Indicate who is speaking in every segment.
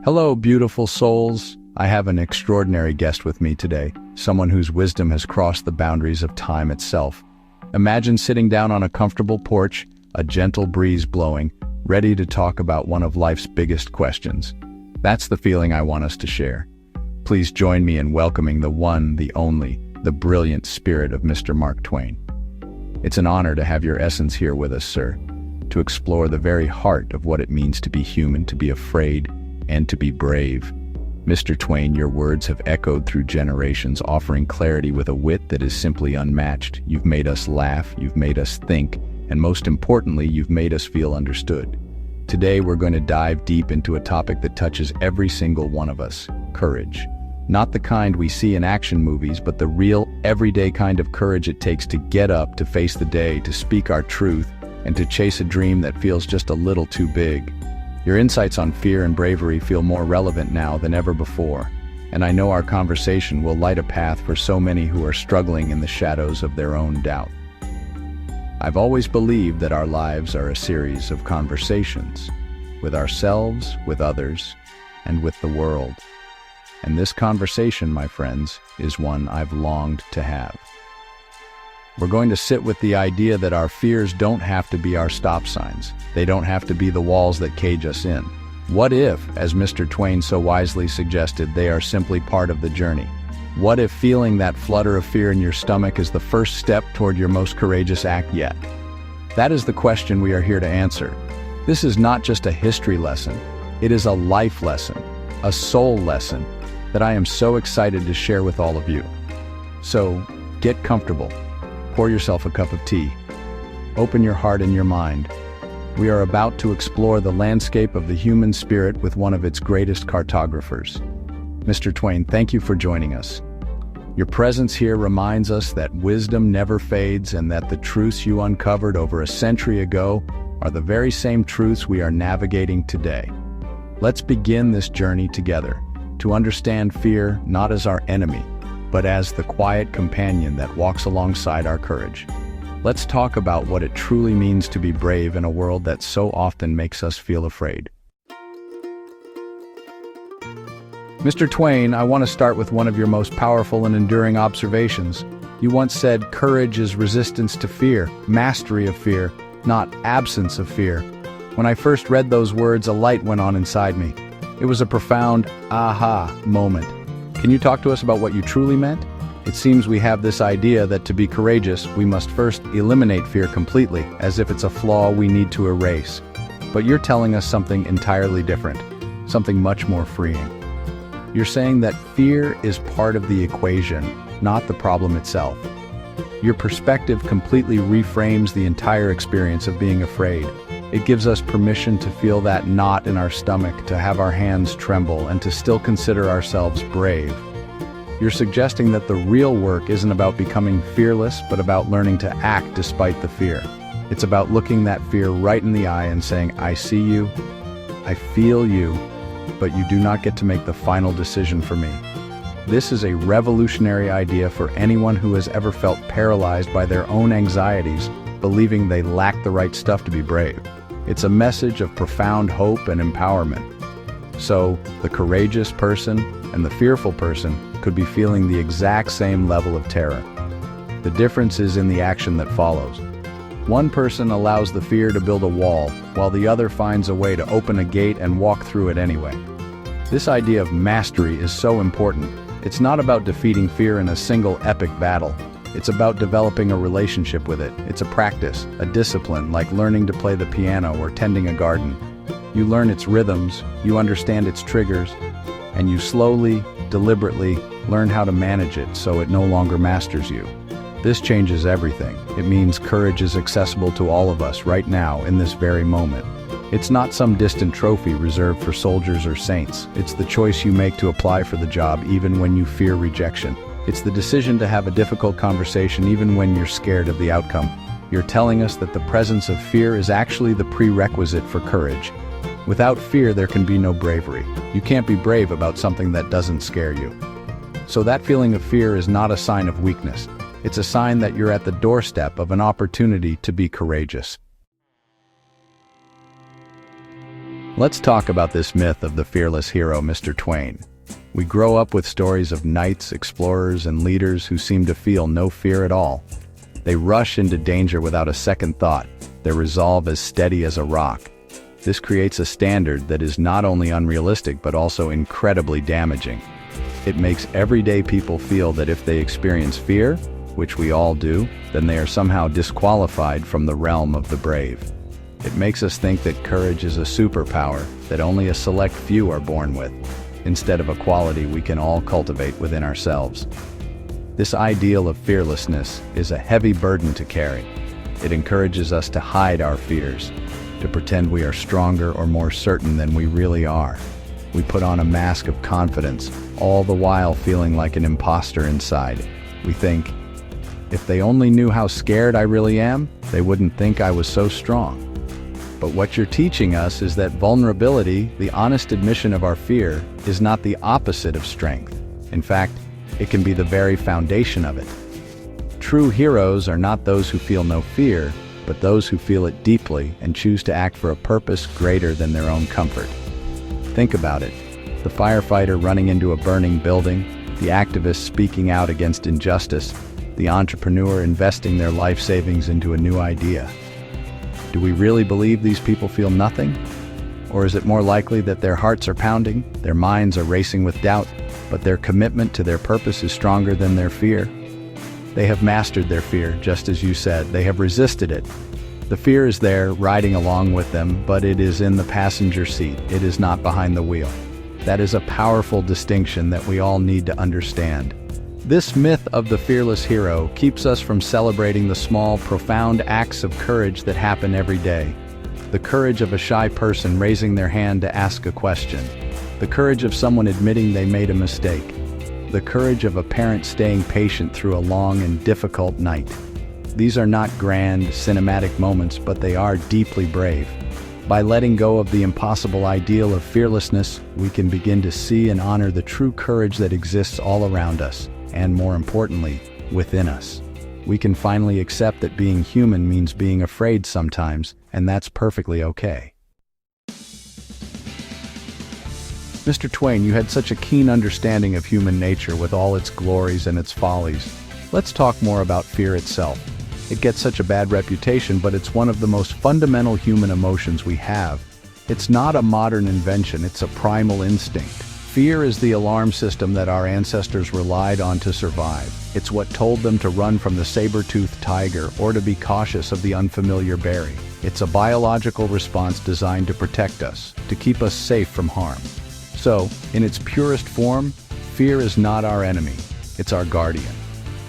Speaker 1: Hello, beautiful souls. I have an extraordinary guest with me today, someone whose wisdom has crossed the boundaries of time itself. Imagine sitting down on a comfortable porch, a gentle breeze blowing, ready to talk about one of life's biggest questions. That's the feeling I want us to share. Please join me in welcoming the one, the only, the brilliant spirit of Mr. Mark Twain. It's an honor to have your essence here with us, sir, to explore the very heart of what it means to be human, to be afraid, and to be brave. Mr. Twain, your words have echoed through generations, offering clarity with a wit that is simply unmatched. You've made us laugh, you've made us think, and most importantly, you've made us feel understood. Today, we're going to dive deep into a topic that touches every single one of us: courage. Not the kind we see in action movies, but the real, everyday kind of courage it takes to get up, to face the day, to speak our truth, and to chase a dream that feels just a little too big. Your insights on fear and bravery feel more relevant now than ever before, and I know our conversation will light a path for so many who are struggling in the shadows of their own doubt. I've always believed that our lives are a series of conversations, with ourselves, with others, and with the world. And this conversation, my friends, is one I've longed to have. We're going to sit with the idea that our fears don't have to be our stop signs. They don't have to be the walls that cage us in. What if, as Mr. Twain so wisely suggested, they are simply part of the journey? What if feeling that flutter of fear in your stomach is the first step toward your most courageous act yet? That is the question we are here to answer. This is not just a history lesson. It is a life lesson, a soul lesson that I am so excited to share with all of you. So, get comfortable. Pour yourself a cup of tea. Open your heart and your mind. We are about to explore the landscape of the human spirit with one of its greatest cartographers. Mr. Twain, thank you for joining us. Your presence here reminds us that wisdom never fades and that the truths you uncovered over a century ago are the very same truths we are navigating today. Let's begin this journey together, to understand fear not as our enemy, but as the quiet companion that walks alongside our courage. Let's talk about what it truly means to be brave in a world that so often makes us feel afraid. Mr. Twain, I want to start with one of your most powerful and enduring observations. You once said, "Courage is resistance to fear, mastery of fear, not absence of fear." When I first read those words, a light went on inside me. It was a profound aha moment. Can you talk to us about what you truly meant? It seems we have this idea that to be courageous, we must first eliminate fear completely, as if it's a flaw we need to erase. But you're telling us something entirely different, something much more freeing. You're saying that fear is part of the equation, not the problem itself. Your perspective completely reframes the entire experience of being afraid. It gives us permission to feel that knot in our stomach, to have our hands tremble, and to still consider ourselves brave. You're suggesting that the real work isn't about becoming fearless, but about learning to act despite the fear. It's about looking that fear right in the eye and saying, "I see you, I feel you, but you do not get to make the final decision for me." This is a revolutionary idea for anyone who has ever felt paralyzed by their own anxieties, believing they lack the right stuff to be brave. It's a message of profound hope and empowerment. So, the courageous person and the fearful person could be feeling the exact same level of terror. The difference is in the action that follows. One person allows the fear to build a wall, while the other finds a way to open a gate and walk through it anyway. This idea of mastery is so important. It's not about defeating fear in a single epic battle. It's about developing a relationship with it. It's a practice, a discipline, like learning to play the piano or tending a garden. You learn its rhythms, you understand its triggers, and you slowly, deliberately learn how to manage it so it no longer masters you. This changes everything. It means courage is accessible to all of us right now in this very moment. It's not some distant trophy reserved for soldiers or saints. It's the choice you make to apply for the job even when you fear rejection. It's the decision to have a difficult conversation even when you're scared of the outcome. You're telling us that the presence of fear is actually the prerequisite for courage. Without fear, there can be no bravery. You can't be brave about something that doesn't scare you. So that feeling of fear is not a sign of weakness. It's a sign that you're at the doorstep of an opportunity to be courageous. Let's talk about this myth of the fearless hero, Mr. Twain. We grow up with stories of knights, explorers, and leaders who seem to feel no fear at all. They rush into danger without a second thought, their resolve as steady as a rock. This creates a standard that is not only unrealistic but also incredibly damaging. It makes everyday people feel that if they experience fear, which we all do, then they are somehow disqualified from the realm of the brave. It makes us think that courage is a superpower that only a select few are born with, instead of a quality we can all cultivate within ourselves. This ideal of fearlessness is a heavy burden to carry. It encourages us to hide our fears, to pretend we are stronger or more certain than we really are. We put on a mask of confidence, all the while feeling like an imposter inside. We think, if they only knew how scared I really am, they wouldn't think I was so strong. But what you're teaching us is that vulnerability, the honest admission of our fear, is not the opposite of strength. In fact, it can be the very foundation of it. True heroes are not those who feel no fear, but those who feel it deeply and choose to act for a purpose greater than their own comfort. Think about it. The firefighter running into a burning building, the activist speaking out against injustice, the entrepreneur investing their life savings into a new idea. Do we really believe these people feel nothing? Or is it more likely that their hearts are pounding, their minds are racing with doubt, but their commitment to their purpose is stronger than their fear? They have mastered their fear, just as you said. They have resisted it. The fear is there, riding along with them, but it is in the passenger seat. It is not behind the wheel. That is a powerful distinction that we all need to understand. This myth of the fearless hero keeps us from celebrating the small, profound acts of courage that happen every day. The courage of a shy person raising their hand to ask a question. The courage of someone admitting they made a mistake. The courage of a parent staying patient through a long and difficult night. These are not grand, cinematic moments, but they are deeply brave. By letting go of the impossible ideal of fearlessness, we can begin to see and honor the true courage that exists all around us, and more importantly, within us. We can finally accept that being human means being afraid sometimes, and that's perfectly okay. Mr. Twain, you had such a keen understanding of human nature with all its glories and its follies. Let's talk more about fear itself. It gets such a bad reputation, but it's one of the most fundamental human emotions we have. It's not a modern invention, it's a primal instinct. Fear is the alarm system that our ancestors relied on to survive. It's what told them to run from the saber-toothed tiger or to be cautious of the unfamiliar berry. It's a biological response designed to protect us, to keep us safe from harm. So, in its purest form, fear is not our enemy, it's our guardian.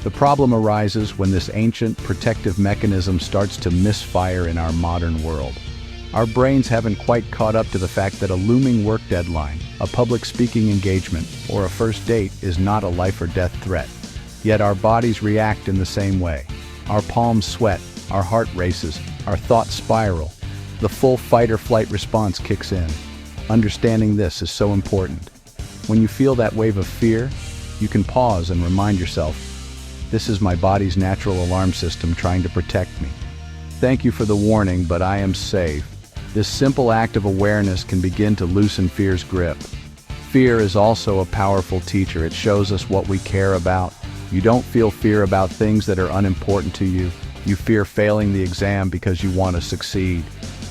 Speaker 1: The problem arises when this ancient protective mechanism starts to misfire in our modern world. Our brains haven't quite caught up to the fact that a looming work deadline, a public speaking engagement, or a first date is not a life or death threat. Yet our bodies react in the same way. Our palms sweat, our heart races, our thoughts spiral. The full fight or flight response kicks in. Understanding this is so important. When you feel that wave of fear, you can pause and remind yourself, this is my body's natural alarm system trying to protect me. Thank you for the warning, but I am safe. This simple act of awareness can begin to loosen fear's grip. Fear is also a powerful teacher. It shows us what we care about. You don't feel fear about things that are unimportant to you. You fear failing the exam because you want to succeed.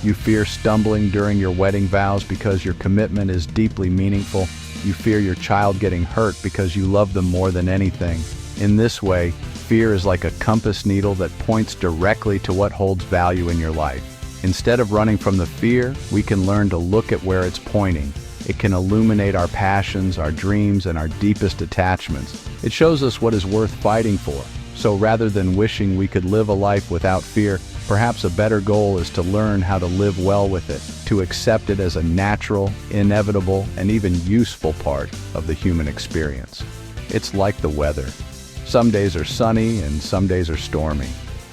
Speaker 1: You fear stumbling during your wedding vows because your commitment is deeply meaningful. You fear your child getting hurt because you love them more than anything. In this way, fear is like a compass needle that points directly to what holds value in your life. Instead of running from the fear, we can learn to look at where it's pointing. It can illuminate our passions, our dreams, and our deepest attachments. It shows us what is worth fighting for. So rather than wishing we could live a life without fear, perhaps a better goal is to learn how to live well with it, to accept it as a natural, inevitable, and even useful part of the human experience. It's like the weather. Some days are sunny and some days are stormy.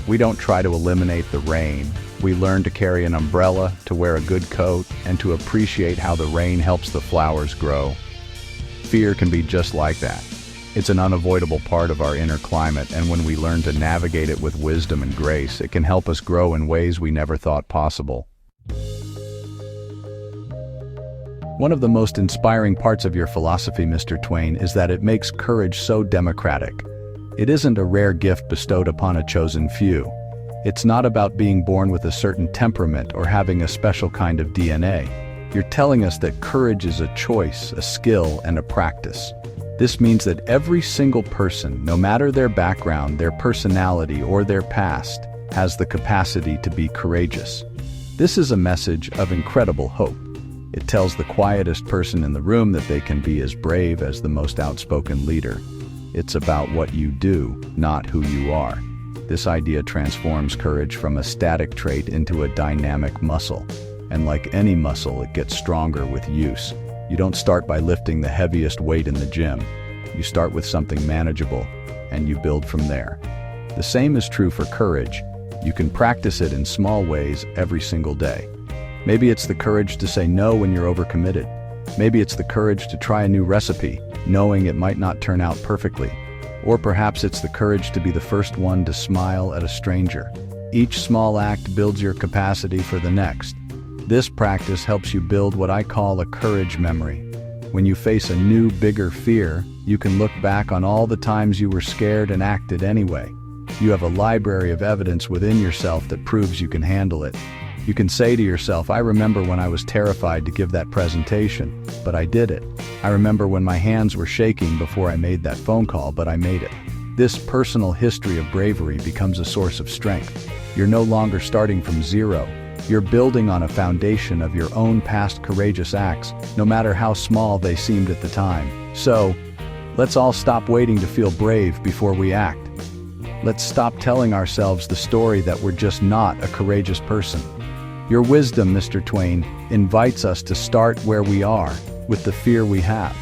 Speaker 1: We don't try to eliminate the rain. We learn to carry an umbrella, to wear a good coat, and to appreciate how the rain helps the flowers grow. Fear can be just like that. It's an unavoidable part of our inner climate, and when we learn to navigate it with wisdom and grace, it can help us grow in ways we never thought possible. One of the most inspiring parts of your philosophy, Mr. Twain, is that it makes courage so democratic. It isn't a rare gift bestowed upon a chosen few. It's not about being born with a certain temperament or having a special kind of DNA. You're telling us that courage is a choice, a skill, and a practice. This means that every single person, no matter their background, their personality, or their past, has the capacity to be courageous. This is a message of incredible hope. It tells the quietest person in the room that they can be as brave as the most outspoken leader. It's about what you do, not who you are. This idea transforms courage from a static trait into a dynamic muscle. And like any muscle, it gets stronger with use. You don't start by lifting the heaviest weight in the gym. You start with something manageable, and you build from there. The same is true for courage. You can practice it in small ways every single day. Maybe it's the courage to say no when you're overcommitted. Maybe it's the courage to try a new recipe, knowing it might not turn out perfectly. Or perhaps it's the courage to be the first one to smile at a stranger. Each small act builds your capacity for the next. This practice helps you build what I call a courage memory. When you face a new, bigger fear, you can look back on all the times you were scared and acted anyway. You have a library of evidence within yourself that proves you can handle it. You can say to yourself, I remember when I was terrified to give that presentation, but I did it. I remember when my hands were shaking before I made that phone call, but I made it. This personal history of bravery becomes a source of strength. You're no longer starting from zero. You're building on a foundation of your own past courageous acts, no matter how small they seemed at the time. So, let's all stop waiting to feel brave before we act. Let's stop telling ourselves the story that we're just not a courageous person. Your wisdom, Mr. Twain, invites us to start where we are, with the fear we have.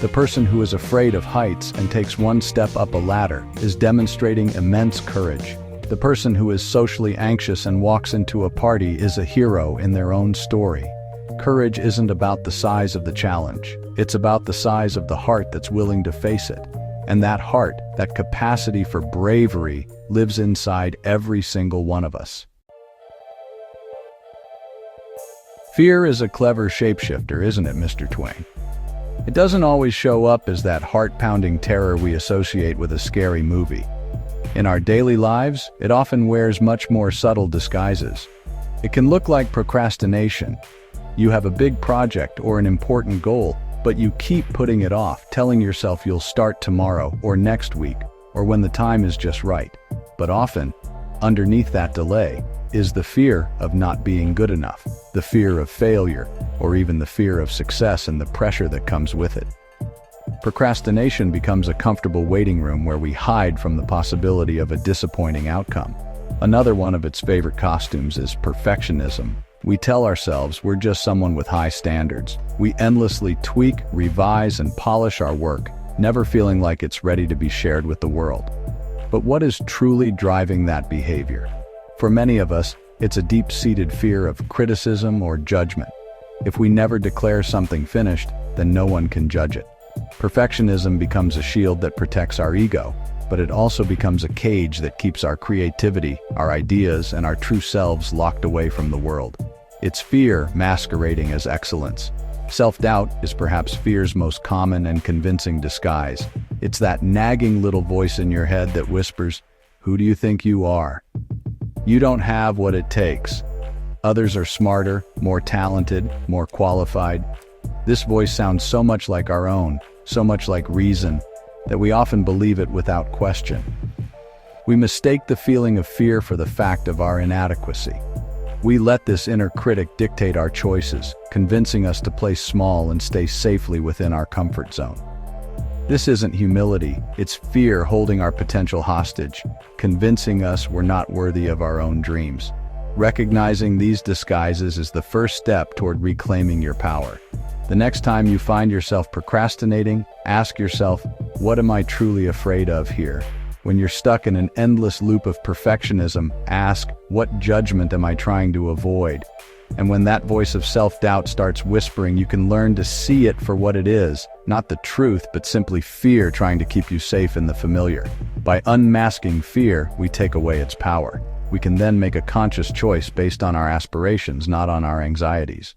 Speaker 1: The person who is afraid of heights and takes one step up a ladder is demonstrating immense courage. The person who is socially anxious and walks into a party is a hero in their own story. Courage isn't about the size of the challenge. It's about the size of the heart that's willing to face it. And that heart, that capacity for bravery, lives inside every single one of us. Fear is a clever shapeshifter, isn't it, Mr. Twain? It doesn't always show up as that heart-pounding terror we associate with a scary movie. In our daily lives, it often wears much more subtle disguises. It can look like procrastination. You have a big project or an important goal, but you keep putting it off, telling yourself you'll start tomorrow or next week, or when the time is just right. But often, underneath that delay, is the fear of not being good enough, the fear of failure, or even the fear of success and the pressure that comes with it. Procrastination becomes a comfortable waiting room where we hide from the possibility of a disappointing outcome. Another one of its favorite costumes is perfectionism. We tell ourselves we're just someone with high standards. We endlessly tweak, revise, and polish our work, never feeling like it's ready to be shared with the world. But what is truly driving that behavior? For many of us, it's a deep-seated fear of criticism or judgment. If we never declare something finished, then no one can judge it. Perfectionism becomes a shield that protects our ego, but it also becomes a cage that keeps our creativity, our ideas, and our true selves locked away from the world. It's fear masquerading as excellence. Self-doubt is perhaps fear's most common and convincing disguise. It's that nagging little voice in your head that whispers, "Who do you think you are? You don't have what it takes. Others are smarter, more talented, more qualified." This voice sounds so much like our own, so much like reason, that we often believe it without question. We mistake the feeling of fear for the fact of our inadequacy. We let this inner critic dictate our choices, convincing us to play small and stay safely within our comfort zone. This isn't humility, it's fear holding our potential hostage, convincing us we're not worthy of our own dreams. Recognizing these disguises is the first step toward reclaiming your power. The next time you find yourself procrastinating, ask yourself, what am I truly afraid of here? When you're stuck in an endless loop of perfectionism, ask, what judgment am I trying to avoid? And when that voice of self-doubt starts whispering, you can learn to see it for what it is, not the truth, but simply fear trying to keep you safe in the familiar. By unmasking fear, we take away its power. We can then make a conscious choice based on our aspirations, not on our anxieties.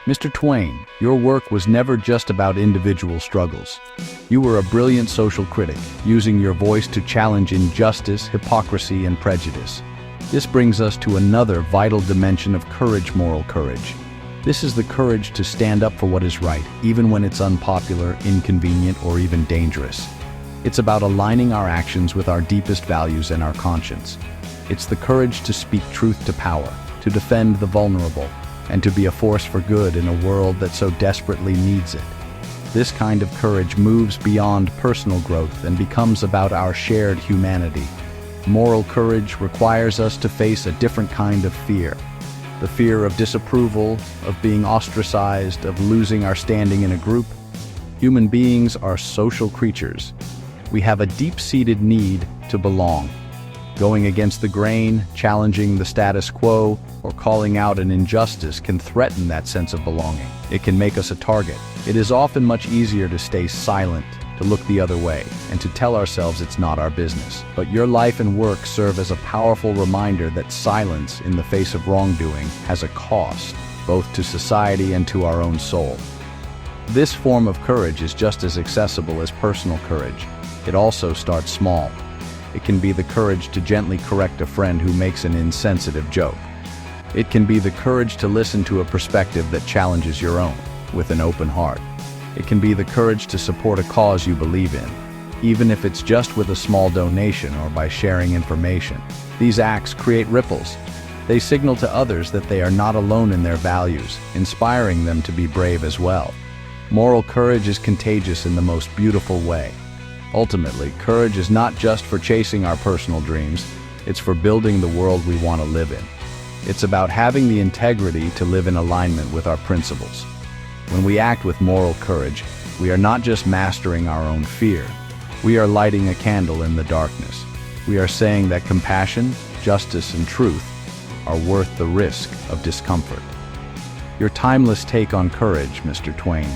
Speaker 1: Mr. Twain, your work was never just about individual struggles. You were a brilliant social critic, using your voice to challenge injustice, hypocrisy, and prejudice. This brings us to another vital dimension of courage, moral courage. This is the courage to stand up for what is right, even when it's unpopular, inconvenient, or even dangerous. It's about aligning our actions with our deepest values and our conscience. It's the courage to speak truth to power, to defend the vulnerable, and to be a force for good in a world that so desperately needs it. This kind of courage moves beyond personal growth and becomes about our shared humanity. Moral courage requires us to face a different kind of fear. The fear of disapproval, of being ostracized, of losing our standing in a group. Human beings are social creatures. We have a deep-seated need to belong. Going against the grain, challenging the status quo, or calling out an injustice can threaten that sense of belonging. It can make us a target. It is often much easier to stay silent, to look the other way, and to tell ourselves it's not our business. But your life and work serve as a powerful reminder that silence in the face of wrongdoing has a cost, both to society and to our own soul. This form of courage is just as accessible as personal courage. It also starts small. It can be the courage to gently correct a friend who makes an insensitive joke. It can be the courage to listen to a perspective that challenges your own, with an open heart. It can be the courage to support a cause you believe in, even if it's just with a small donation or by sharing information. These acts create ripples. They signal to others that they are not alone in their values, inspiring them to be brave as well. Moral courage is contagious in the most beautiful way. Ultimately, courage is not just for chasing our personal dreams, it's for building the world we want to live in. It's about having the integrity to live in alignment with our principles. When we act with moral courage, we are not just mastering our own fear. We are lighting a candle in the darkness. We are saying that compassion, justice, and truth are worth the risk of discomfort. Your timeless take on courage, Mr. Twain,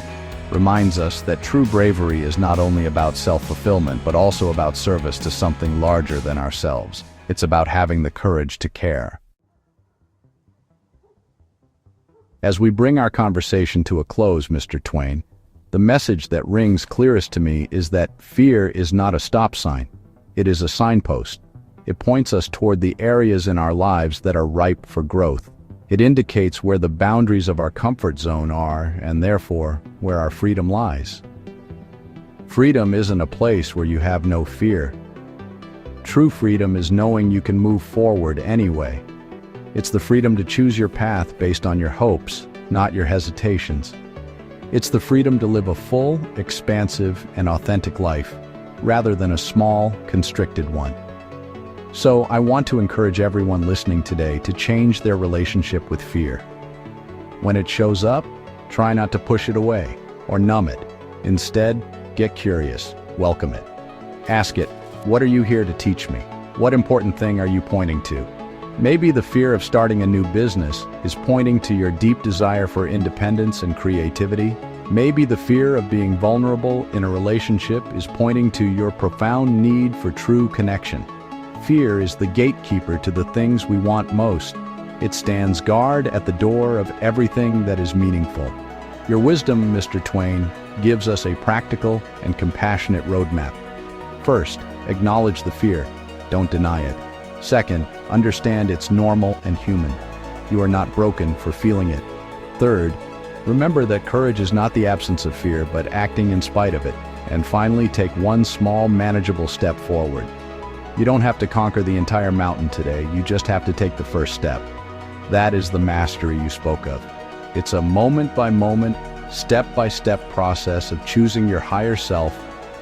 Speaker 1: reminds us that true bravery is not only about self-fulfillment, but also about service to something larger than ourselves. It's about having the courage to care. As we bring our conversation to a close, Mr. Twain, the message that rings clearest to me is that fear is not a stop sign. It is a signpost. It points us toward the areas in our lives that are ripe for growth. It indicates where the boundaries of our comfort zone are, and therefore, where our freedom lies. Freedom isn't a place where you have no fear. True freedom is knowing you can move forward anyway. It's the freedom to choose your path based on your hopes, not your hesitations. It's the freedom to live a full, expansive, and authentic life, rather than a small, constricted one. So I want to encourage everyone listening today to change their relationship with fear. When it shows up, try not to push it away or numb it. Instead, get curious, welcome it. Ask it, what are you here to teach me? What important thing are you pointing to? Maybe the fear of starting a new business is pointing to your deep desire for independence and creativity. Maybe the fear of being vulnerable in a relationship is pointing to your profound need for true connection. Fear is the gatekeeper to the things we want most. It stands guard at the door of everything that is meaningful. Your wisdom, Mr. Twain, gives us a practical and compassionate roadmap. First, acknowledge the fear. Don't deny it. Second, understand it's normal and human. You are not broken for feeling it. Third, remember that courage is not the absence of fear, but acting in spite of it. And finally, take one small, manageable step forward. You don't have to conquer the entire mountain today, you just have to take the first step. That is the mastery you spoke of. It's a moment-by-moment, step-by-step process of choosing your higher self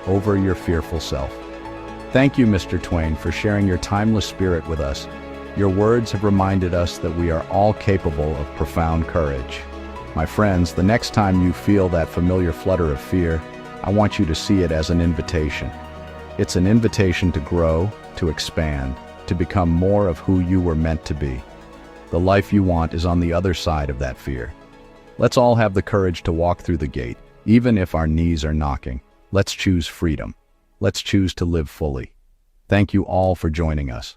Speaker 1: over your fearful self. Thank you, Mr. Twain, for sharing your timeless spirit with us. Your words have reminded us that we are all capable of profound courage. My friends, the next time you feel that familiar flutter of fear, I want you to see it as an invitation. It's an invitation to grow, to expand, to become more of who you were meant to be. The life you want is on the other side of that fear. Let's all have the courage to walk through the gate, even if our knees are knocking. Let's choose freedom. Let's choose to live fully. Thank you all for joining us.